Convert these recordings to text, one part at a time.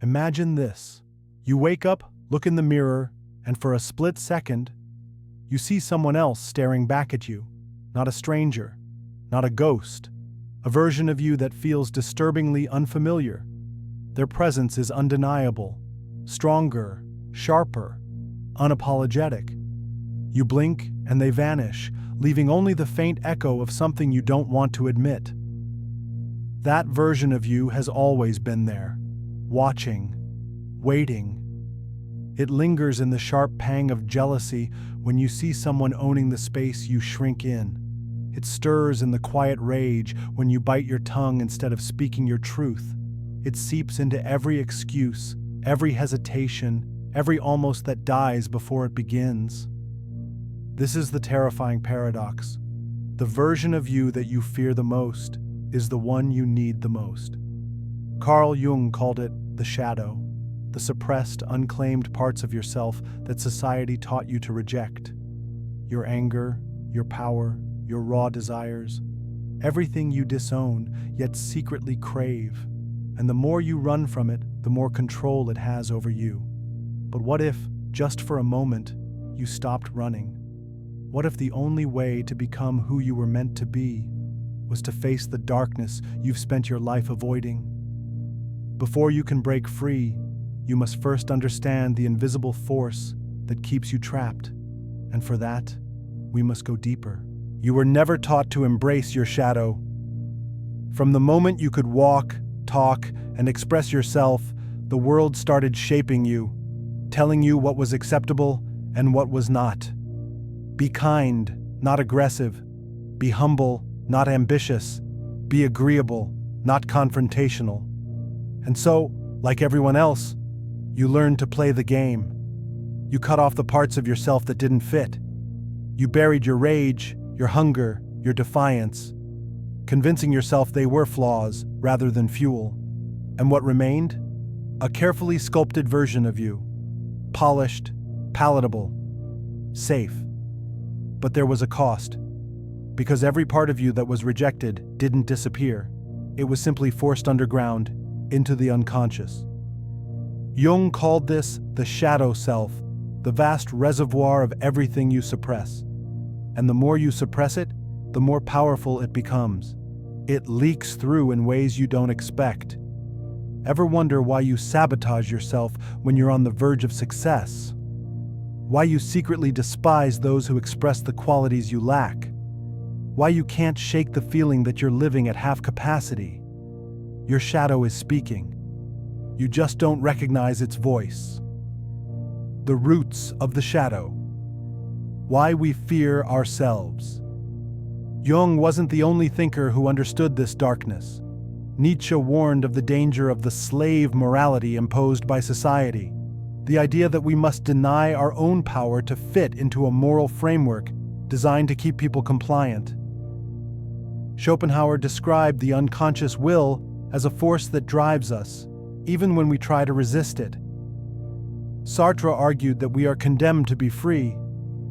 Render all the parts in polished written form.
Imagine this. You wake up, look in the mirror, and for a split second, you see someone else staring back at you. Not a stranger, not a ghost, a version of you that feels disturbingly unfamiliar. Their presence is undeniable, stronger, sharper, unapologetic. You blink and they vanish, leaving only the faint echo of something you don't want to admit. That version of you has always been there, watching, waiting. It lingers in the sharp pang of jealousy when you see someone owning the space you shrink in. It stirs in the quiet rage when you bite your tongue instead of speaking your truth. It seeps into every excuse, every hesitation, every almost that dies before it begins. This is the terrifying paradox. The version of you that you fear the most is the one you need the most. Carl Jung called it the shadow, the suppressed, unclaimed parts of yourself that society taught you to reject. Your anger, your power, your raw desires, everything you disown yet secretly crave. And the more you run from it, the more control it has over you. But what if, just for a moment, you stopped running? What if the only way to become who you were meant to be was to face the darkness you've spent your life avoiding? Before you can break free, you must first understand the invisible force that keeps you trapped. And for that, we must go deeper. You were never taught to embrace your shadow. From the moment you could walk, talk, and express yourself, the world started shaping you, telling you what was acceptable and what was not. Be kind, not aggressive. Be humble, not ambitious. Be agreeable, not confrontational. And so, like everyone else, you learned to play the game. You cut off the parts of yourself that didn't fit. You buried your rage, your hunger, your defiance, convincing yourself they were flaws rather than fuel. And what remained? A carefully sculpted version of you. Polished, palatable, safe. But there was a cost. Because every part of you that was rejected didn't disappear. It was simply forced underground, into the unconscious. Jung called this the shadow self, the vast reservoir of everything you suppress. And the more you suppress it, the more powerful it becomes. It leaks through in ways you don't expect. Ever wonder why you sabotage yourself when you're on the verge of success? Why you secretly despise those who express the qualities you lack? Why you can't shake the feeling that you're living at half capacity? Your shadow is speaking. You just don't recognize its voice. The roots of the shadow. Why we fear ourselves. Jung wasn't the only thinker who understood this darkness. Nietzsche warned of the danger of the slave morality imposed by society, the idea that we must deny our own power to fit into a moral framework designed to keep people compliant. Schopenhauer described the unconscious will as a force that drives us, even when we try to resist it. Sartre argued that we are condemned to be free,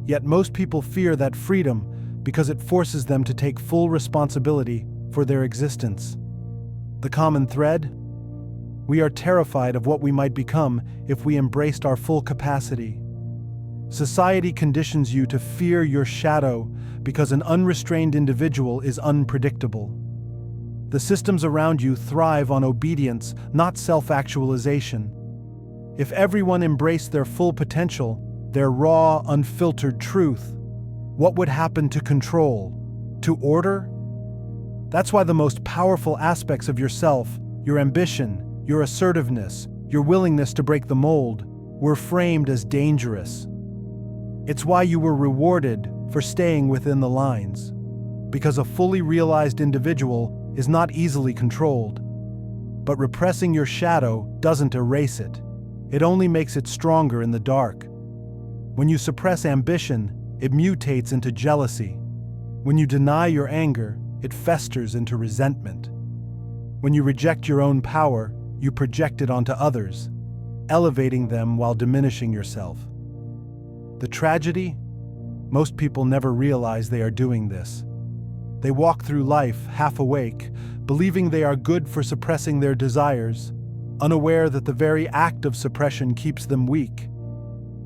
yet most people fear that freedom because it forces them to take full responsibility for their existence. The common thread? We are terrified of what we might become if we embraced our full capacity. Society conditions you to fear your shadow because an unrestrained individual is unpredictable. The systems around you thrive on obedience, not self-actualization. If everyone embraced their full potential, their raw, unfiltered truth, what would happen to control? To order? That's why the most powerful aspects of yourself, your ambition, your assertiveness, your willingness to break the mold, were framed as dangerous. It's why you were rewarded for staying within the lines. Because a fully realized individual is not easily controlled. But repressing your shadow doesn't erase it. It only makes it stronger in the dark. When you suppress ambition, it mutates into jealousy. When you deny your anger, it festers into resentment. When you reject your own power, you project it onto others, elevating them while diminishing yourself. The tragedy? Most people never realize they are doing this. They walk through life half awake, believing they are good for suppressing their desires, unaware that the very act of suppression keeps them weak.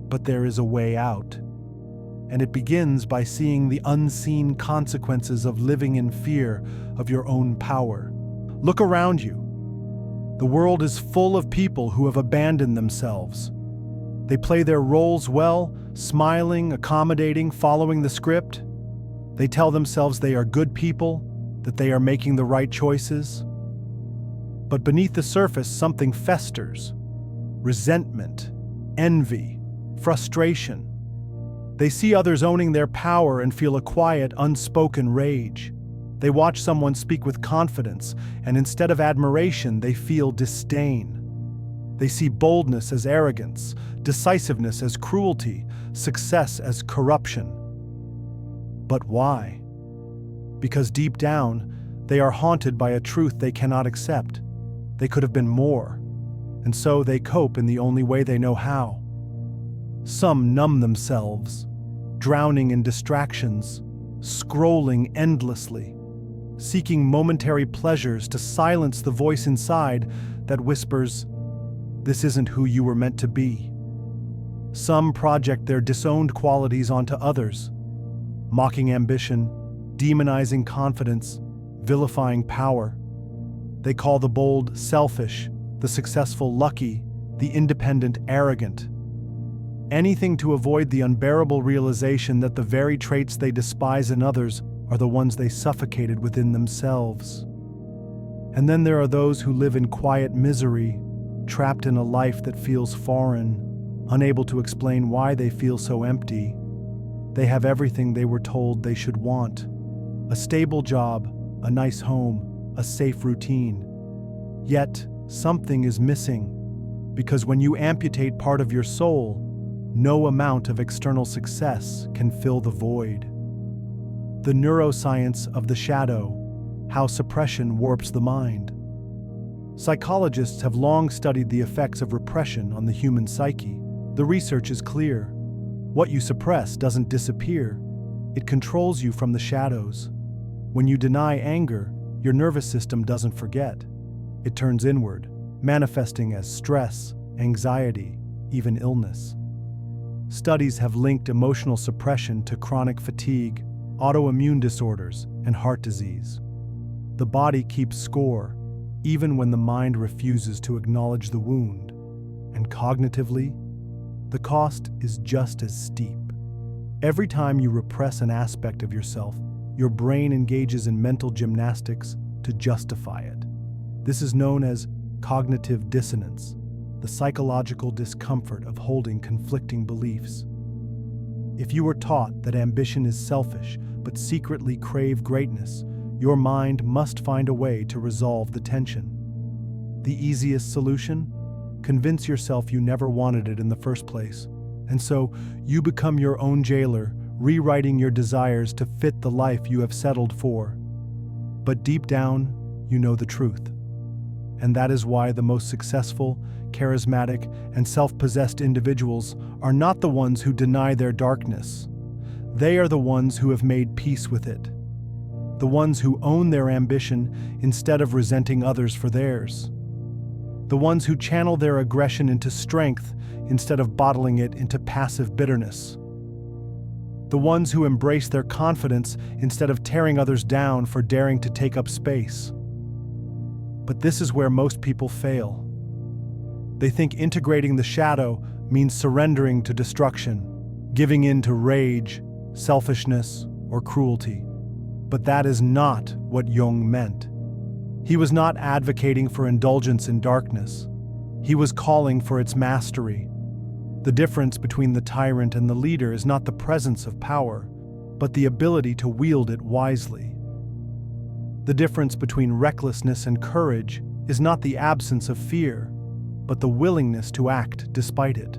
But there is a way out, and it begins by seeing the unseen consequences of living in fear of your own power. Look around you. The world is full of people who have abandoned themselves. They play their roles well, smiling, accommodating, following the script. They tell themselves they are good people, that they are making the right choices. But beneath the surface, something festers. Resentment, envy, frustration. They see others owning their power and feel a quiet, unspoken rage. They watch someone speak with confidence, and instead of admiration, they feel disdain. They see boldness as arrogance, decisiveness as cruelty, success as corruption. But why? Because deep down, they are haunted by a truth they cannot accept. They could have been more, and so they cope in the only way they know how. Some numb themselves, drowning in distractions, scrolling endlessly, seeking momentary pleasures to silence the voice inside that whispers, "This isn't who you were meant to be." Some project their disowned qualities onto others, mocking ambition, demonizing confidence, vilifying power. They call the bold selfish, the successful lucky, the independent arrogant. Anything to avoid the unbearable realization that the very traits they despise in others are the ones they suffocated within themselves. And then there are those who live in quiet misery, trapped in a life that feels foreign, unable to explain why they feel so empty. They have everything they were told they should want: a stable job, a nice home, a safe routine. Yet, something is missing, because when you amputate part of your soul, no amount of external success can fill the void. The neuroscience of the shadow, how suppression warps the mind. Psychologists have long studied the effects of repression on the human psyche. The research is clear. What you suppress doesn't disappear. It controls you from the shadows. When you deny anger, your nervous system doesn't forget. It turns inward, manifesting as stress, anxiety, even illness. Studies have linked emotional suppression to chronic fatigue, autoimmune disorders, and heart disease. The body keeps score, even when the mind refuses to acknowledge the wound. And cognitively, the cost is just as steep. Every time you repress an aspect of yourself, your brain engages in mental gymnastics to justify it. This is known as cognitive dissonance, the psychological discomfort of holding conflicting beliefs. If you were taught that ambition is selfish but secretly crave greatness, your mind must find a way to resolve the tension. The easiest solution? Convince yourself you never wanted it in the first place, and so you become your own jailer, rewriting your desires to fit the life you have settled for. But deep down, you know the truth. And that is why the most successful, charismatic, and self-possessed individuals are not the ones who deny their darkness. They are the ones who have made peace with it. The ones who own their ambition instead of resenting others for theirs. The ones who channel their aggression into strength instead of bottling it into passive bitterness. The ones who embrace their confidence instead of tearing others down for daring to take up space. But this is where most people fail. They think integrating the shadow means surrendering to destruction, giving in to rage, selfishness, or cruelty. But that is not what Jung meant. He was not advocating for indulgence in darkness. He was calling for its mastery. The difference between the tyrant and the leader is not the presence of power, but the ability to wield it wisely. The difference between recklessness and courage is not the absence of fear, but the willingness to act despite it.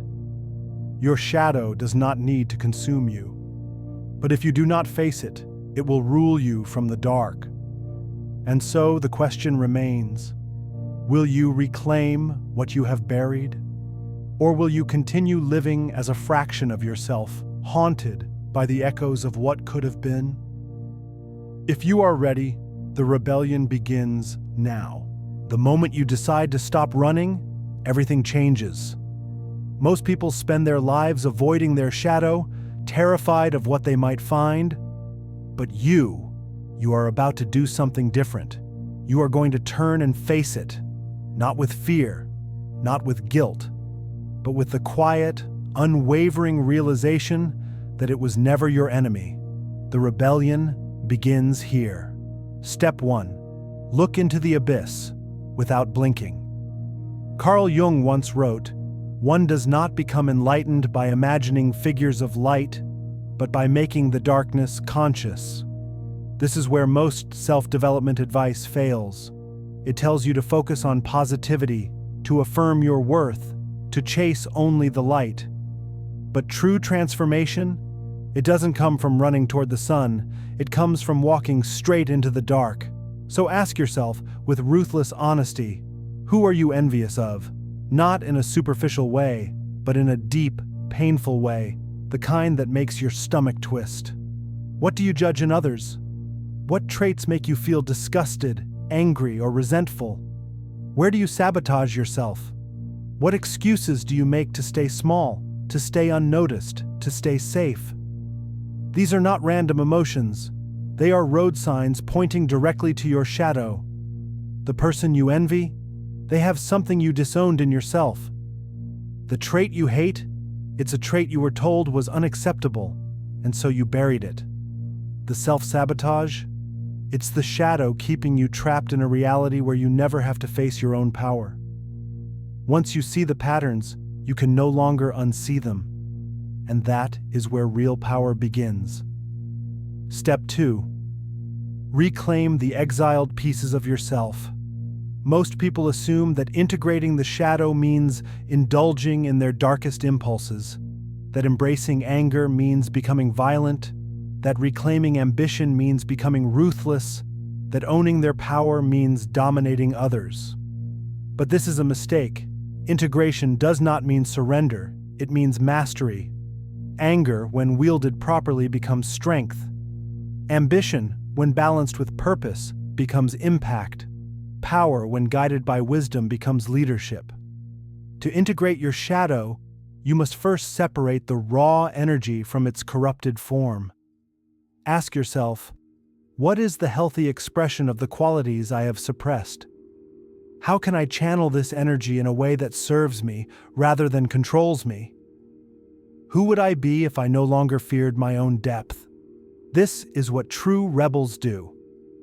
Your shadow does not need to consume you, but if you do not face it, it will rule you from the dark. And so the question remains, will you reclaim what you have buried? Or will you continue living as a fraction of yourself, haunted by the echoes of what could have been? If you are ready, the rebellion begins now. The moment you decide to stop running, everything changes. Most people spend their lives avoiding their shadow, terrified of what they might find. But you are about to do something different. You are going to turn and face it, not with fear, not with guilt, but with the quiet, unwavering realization that it was never your enemy. The rebellion begins here. Step 1. Look into the abyss without blinking. Carl Jung once wrote, "One does not become enlightened by imagining figures of light, but by making the darkness conscious." This is where most self-development advice fails. It tells you to focus on positivity, to affirm your worth, to chase only the light. But true transformation, it doesn't come from running toward the sun, it comes from walking straight into the dark. So ask yourself, with ruthless honesty, who are you envious of? Not in a superficial way, but in a deep, painful way, the kind that makes your stomach twist. What do you judge in others? What traits make you feel disgusted, angry, or resentful? Where do you sabotage yourself? What excuses do you make to stay small, to stay unnoticed, to stay safe? These are not random emotions. They are road signs pointing directly to your shadow. The person you envy, they have something you disowned in yourself. The trait you hate, it's a trait you were told was unacceptable, and so you buried it. The self-sabotage, it's the shadow keeping you trapped in a reality where you never have to face your own power. Once you see the patterns, you can no longer unsee them. And that is where real power begins. Step 2. Reclaim the exiled pieces of yourself. Most people assume that integrating the shadow means indulging in their darkest impulses, that embracing anger means becoming violent, that reclaiming ambition means becoming ruthless, that owning their power means dominating others. But this is a mistake. Integration does not mean surrender, it means mastery. Anger, when wielded properly, becomes strength. Ambition, when balanced with purpose, becomes impact. Power, when guided by wisdom, becomes leadership. To integrate your shadow, you must first separate the raw energy from its corrupted form. Ask yourself, what is the healthy expression of the qualities I have suppressed? How can I channel this energy in a way that serves me rather than controls me? Who would I be if I no longer feared my own depth? This is what true rebels do.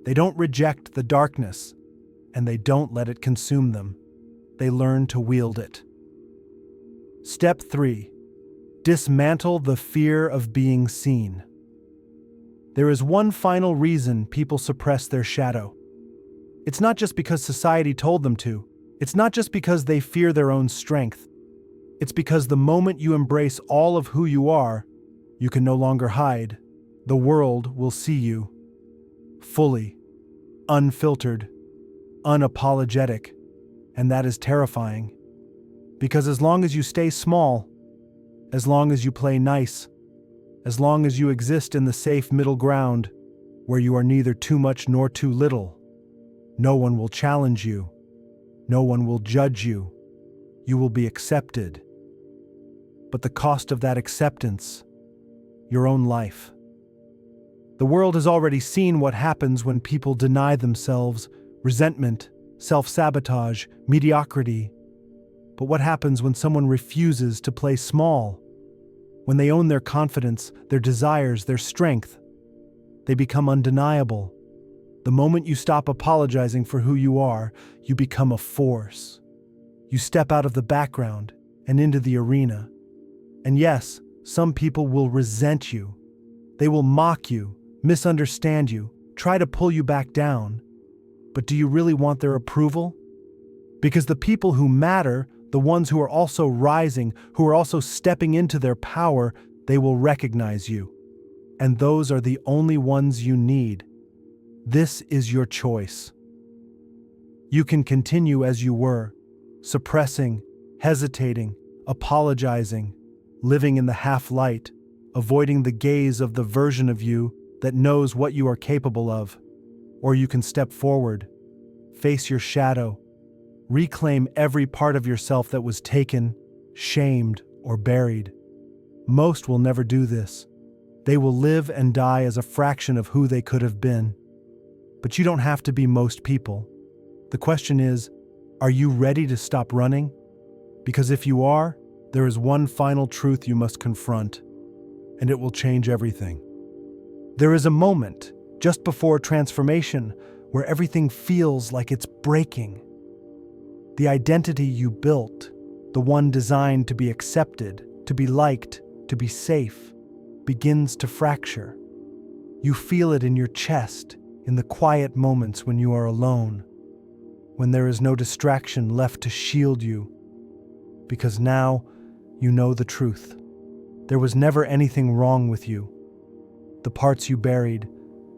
They don't reject the darkness, and they don't let it consume them. They learn to wield it. Step 3. Dismantle the fear of being seen. There is one final reason people suppress their shadow. It's not just because society told them to. It's not just because they fear their own strength. It's because the moment you embrace all of who you are, you can no longer hide. The world will see you. Fully, unfiltered, unapologetic, and that is terrifying. Because as long as you stay small, as long as you play nice, as long as you exist in the safe middle ground, where you are neither too much nor too little, no one will challenge you. No one will judge you. You will be accepted. But the cost of that acceptance, your own life. The world has already seen what happens when people deny themselves, resentment, self-sabotage, mediocrity. But what happens when someone refuses to play small? When they own their confidence, their desires, their strength, they become undeniable. The moment you stop apologizing for who you are, you become a force. You step out of the background and into the arena. And yes, some people will resent you. They will mock you, misunderstand you, try to pull you back down. But do you really want their approval? Because the people who matter, the ones who are also rising, who are also stepping into their power, they will recognize you. And those are the only ones you need. This is your choice. You can continue as you were, suppressing, hesitating, apologizing, living in the half-light, avoiding the gaze of the version of you that knows what you are capable of. Or you can step forward, face your shadow, Reclaim every part of yourself that was taken, shamed, or buried. Most will never do this. They will live and die as a fraction of who they could have been. But you don't have to be most people. The question is, are you ready to stop running? Because if you are, there is one final truth you must confront, and it will change everything. There is a moment, just before transformation, where everything feels like it's breaking. The identity you built, the one designed to be accepted, to be liked, to be safe, begins to fracture. You feel it in your chest, in the quiet moments when you are alone, when there is no distraction left to shield you, because now you know the truth. There was never anything wrong with you. The parts you buried,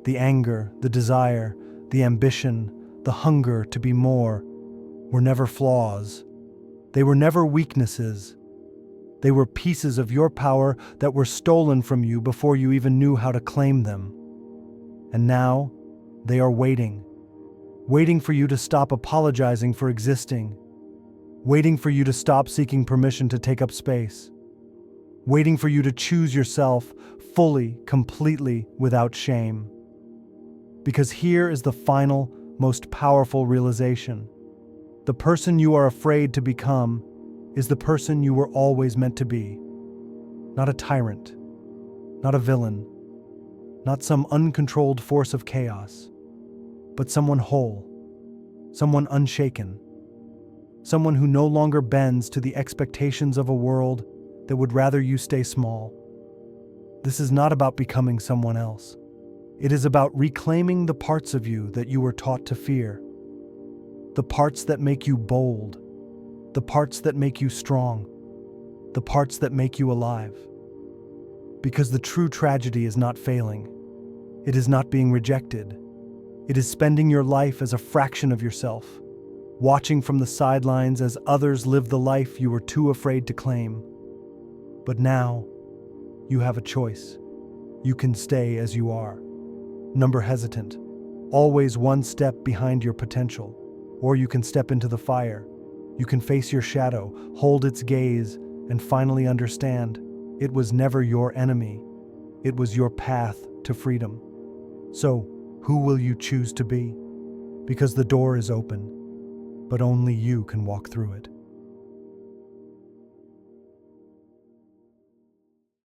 the anger, the desire, the ambition, the hunger to be more, were never flaws. They were never weaknesses. They were pieces of your power that were stolen from you before you even knew how to claim them. And now, they are waiting for you to stop apologizing for existing, waiting for you to stop seeking permission to take up space, waiting for you to choose yourself fully, completely, without shame. Because here is the final, most powerful realization. The person you are afraid to become is the person you were always meant to be. Not a tyrant, not a villain, not some uncontrolled force of chaos, but someone whole, someone unshaken, someone who no longer bends to the expectations of a world that would rather you stay small. This is not about becoming someone else. It is about reclaiming the parts of you that you were taught to fear. The parts that make you bold, the parts that make you strong, the parts that make you alive. Because the true tragedy is not failing. It is not being rejected. It is spending your life as a fraction of yourself, watching from the sidelines as others live the life you were too afraid to claim. But now, you have a choice. You can stay as you are. Number hesitant, always one step behind your potential. Or you can step into the fire. You can face your shadow, hold its gaze, and finally understand it was never your enemy. It was your path to freedom. So, who will you choose to be? Because the door is open, but only you can walk through it.